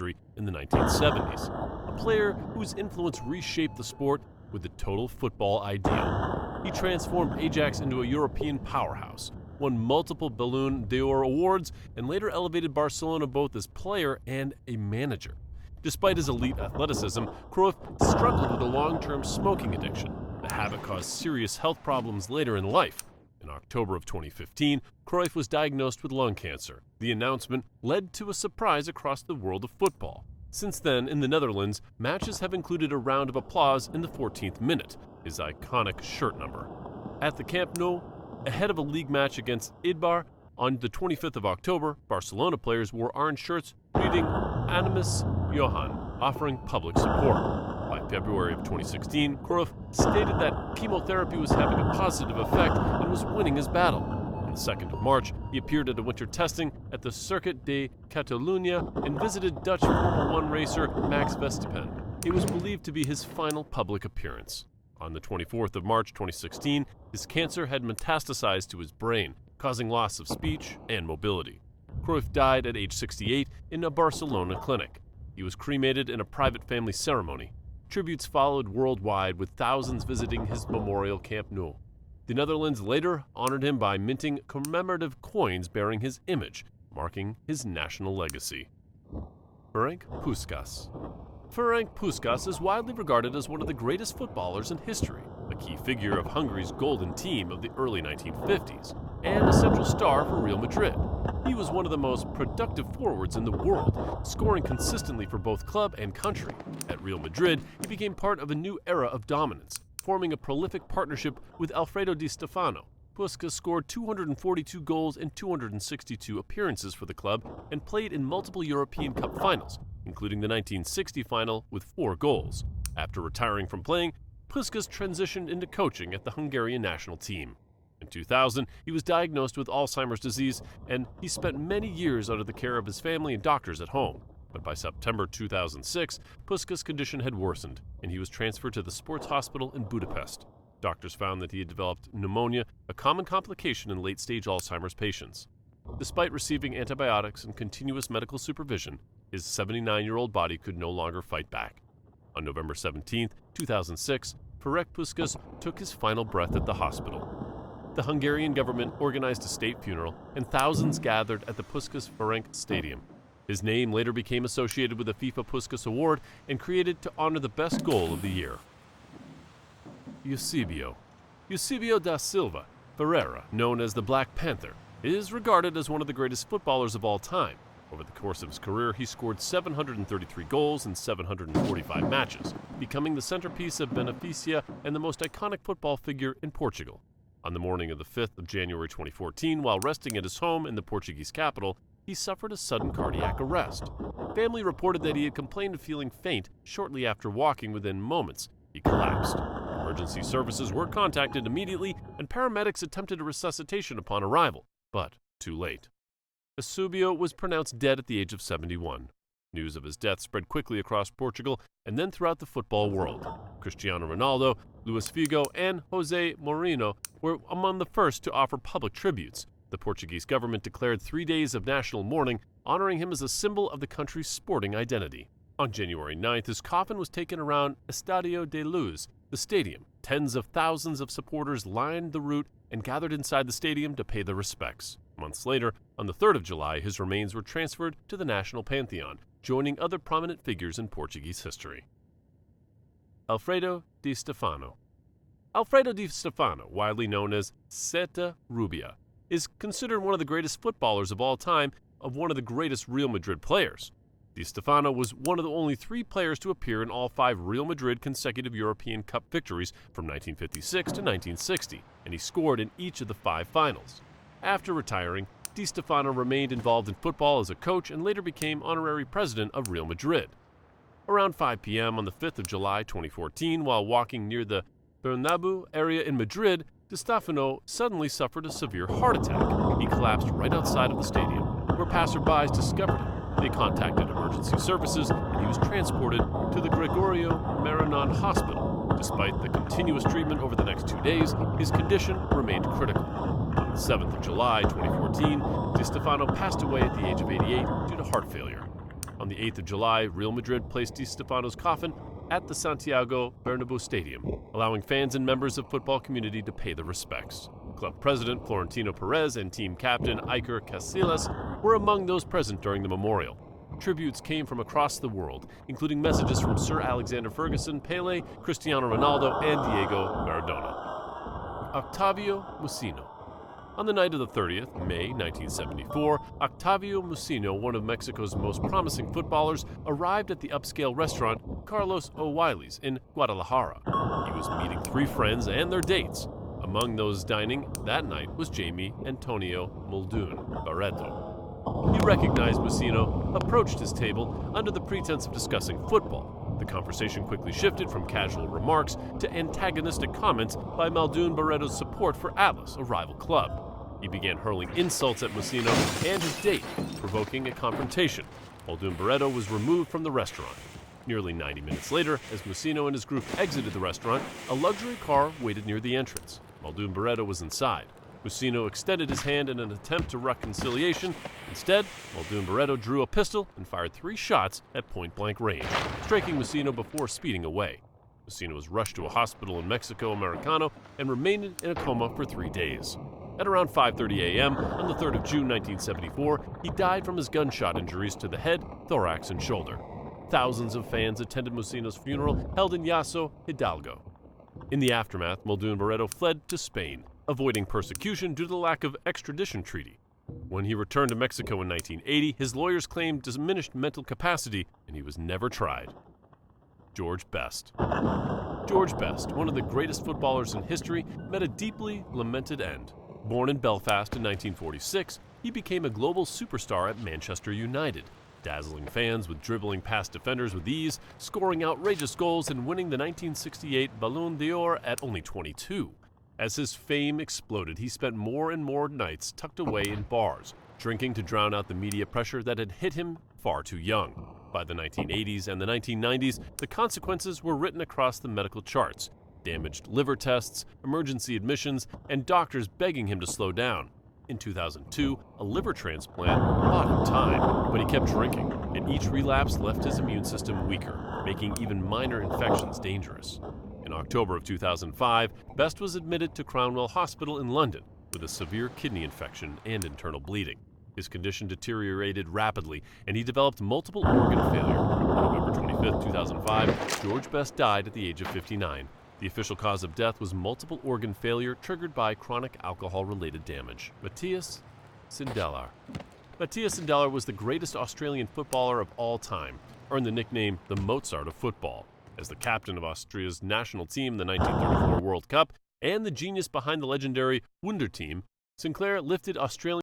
history in the 1970s, a player whose influence reshaped the sport with the total football ideal. He transformed Ajax into a European powerhouse, won multiple Ballon d'Or awards, and later elevated Barcelona both as player and a manager. Despite his elite athleticism, Cruyff struggled with a long-term smoking addiction. The habit caused serious health problems later in life. In October of 2015, Cruyff was diagnosed with lung cancer. The announcement led to a surprise across the world of football. Since then, in the Netherlands, matches have included a round of applause in the 14th minute, his iconic shirt number. At the Camp Nou, ahead of a league match against Eibar, on the 25th of October, Barcelona players wore orange shirts reading Animus Johan, offering public support. By February of 2016, Cruyff stated that chemotherapy was having a positive effect and was winning his battle. On the 2nd of March, he appeared at a winter testing at the Circuit de Catalunya and visited Dutch Formula 1 racer Max Verstappen. It was believed to be his final public appearance. On the 24th of March 2016, his cancer had metastasized to his brain, causing loss of speech and mobility. Cruyff died at age 68 in a Barcelona clinic. He was cremated in a private family ceremony. Tributes followed worldwide, with thousands visiting his memorial Camp Nou. The Netherlands later honored him by minting commemorative coins bearing his image, marking his national legacy. Ferenc Puskás. Ferenc Puskás is widely regarded as one of the greatest footballers in history, a key figure of Hungary's golden team of the early 1950s, and a central star for Real Madrid. He was one of the most productive forwards in the world, scoring consistently for both club and country. At Real Madrid, he became part of a new era of dominance, forming a prolific partnership with Alfredo Di Stefano. Puskás scored 242 goals in 262 appearances for the club and played in multiple European Cup finals, including the 1960 final with 4 goals. After retiring from playing, Puskás transitioned into coaching at the Hungarian national team. In 2000, he was diagnosed with Alzheimer's disease, and he spent many years under the care of his family and doctors at home. But by September 2006, Puskás' condition had worsened, and he was transferred to the sports hospital in Budapest. Doctors found that he had developed pneumonia, a common complication in late-stage Alzheimer's patients. Despite receiving antibiotics and continuous medical supervision, his 79-year-old body could no longer fight back. On November 17, 2006, Ferenc Puskás took his final breath at the hospital. The Hungarian government organized a state funeral, and thousands gathered at the Puskás Ferenc Stadium. His name later became associated with the FIFA Puskás Award and created to honor the best goal of the year. Eusebio. Eusebio da Silva Ferreira, known as the Black Panther, is regarded as one of the greatest footballers of all time. Over the course of his career, he scored 733 goals in 745 matches, becoming the centerpiece of Beneficia and the most iconic football figure in Portugal. On the morning of the 5th of January 2014, while resting at his home in the Portuguese capital, he suffered a sudden cardiac arrest. Family reported that he had complained of feeling faint shortly after walking. Within moments, he collapsed. Emergency services were contacted immediately, and paramedics attempted a resuscitation upon arrival, but too late. Eusebio was pronounced dead at the age of 71. News of his death spread quickly across Portugal and then throughout the football world. Cristiano Ronaldo, Luis Figo, and Jose Mourinho were among the first to offer public tributes. The Portuguese government declared 3 days of national mourning, honoring him as a symbol of the country's sporting identity. On January 9th, his coffin was taken around Estadio da Luz, the stadium. Tens of thousands of supporters lined the route and gathered inside the stadium to pay their respects. Months later, on the 3rd of July, his remains were transferred to the National Pantheon, joining other prominent figures in Portuguese history. Alfredo Di Stefano. Alfredo Di Stefano, widely known as Seta Rubia, is considered one of the greatest footballers of all time, of one of the greatest Real Madrid players. Di Stefano was one of the only 3 players to appear in all 5 Real Madrid consecutive European Cup victories from 1956 to 1960, and he scored in each of the 5 finals. After retiring, Di Stefano remained involved in football as a coach and later became honorary president of Real Madrid. Around 5 p.m. on the 5th of July 2014, while walking near the Bernabeu area in Madrid, Di Stefano suddenly suffered a severe heart attack. He collapsed right outside of the stadium, where passersby discovered him. They contacted emergency services, and he was transported to the Gregorio Maranon Hospital. Despite the continuous treatment over the next 2 days, his condition remained critical. On the 7th of July 2014, Di Stefano passed away at the age of 88 due to heart failure. On the 8th of July, Real Madrid placed Di Stefano's coffin at the Santiago Bernabeu Stadium, allowing fans and members of the football community to pay their respects. Club president Florentino Perez and team captain Iker Casillas were among those present during the memorial. Tributes came from across the world, including messages from Sir Alexander Ferguson, Pelé, Cristiano Ronaldo, and Diego Maradona. Octavio Mucino. On the night of the 30th, May 1974, Octavio Mucino, one of Mexico's most promising footballers, arrived at the upscale restaurant Carlos O'Reilly's in Guadalajara. He was meeting 3 friends and their dates. Among those dining that night was Jaime Antonio Muldoon Barreto. He recognized Mucino, approached his table under the pretense of discussing football. The conversation quickly shifted from casual remarks to antagonistic comments by Muldoon Barreto's support for Atlas, a rival club. He began hurling insults at Mucino and his date, provoking a confrontation. Muldoon Barreto was removed from the restaurant. Nearly 90 minutes later, as Mucino and his group exited the restaurant, a luxury car waited near the entrance. Muldoon Barreto was inside. Mucino extended his hand in an attempt to reconciliation. Instead, Muldoon Barreto drew a pistol and fired 3 shots at point-blank range, striking Mucino before speeding away. Mucino was rushed to a hospital in Mexico Americano and remained in a coma for 3 days. At around 5:30 a.m. on the 3rd of June 1974, he died from his gunshot injuries to the head, thorax, and shoulder. Thousands of fans attended Mucino's funeral, held in Yaso, Hidalgo. In the aftermath, Muldoon Barreto fled to Spain, avoiding persecution due to the lack of extradition treaty. When he returned to Mexico in 1980, his lawyers claimed diminished mental capacity, and he was never tried. George Best. George Best, one of the greatest footballers in history, met a deeply lamented end. Born in Belfast in 1946, he became a global superstar at Manchester United, dazzling fans with dribbling past defenders with ease, scoring outrageous goals, and winning the 1968 Ballon d'Or at only 22. As his fame exploded, he spent more and more nights tucked away in bars, drinking to drown out the media pressure that had hit him far too young. By the 1980s and the 1990s, the consequences were written across the medical charts: damaged liver tests, emergency admissions, and doctors begging him to slow down. In 2002, a liver transplant bought him time, but he kept drinking, and each relapse left his immune system weaker, making even minor infections dangerous. In October of 2005, Best was admitted to Cromwell Hospital in London with a severe kidney infection and internal bleeding. His condition deteriorated rapidly, and he developed multiple organ failure. On November 25, 2005, George Best died at the age of 59. The official cause of death was multiple organ failure triggered by chronic alcohol-related damage. Matthias Sindelar. Matthias Sindelar was the greatest Australian footballer of all time, earned the nickname the Mozart of football. As the captain of Austria's national team in the 1934 World Cup and the genius behind the legendary Wunder Team, Sinclair lifted Australian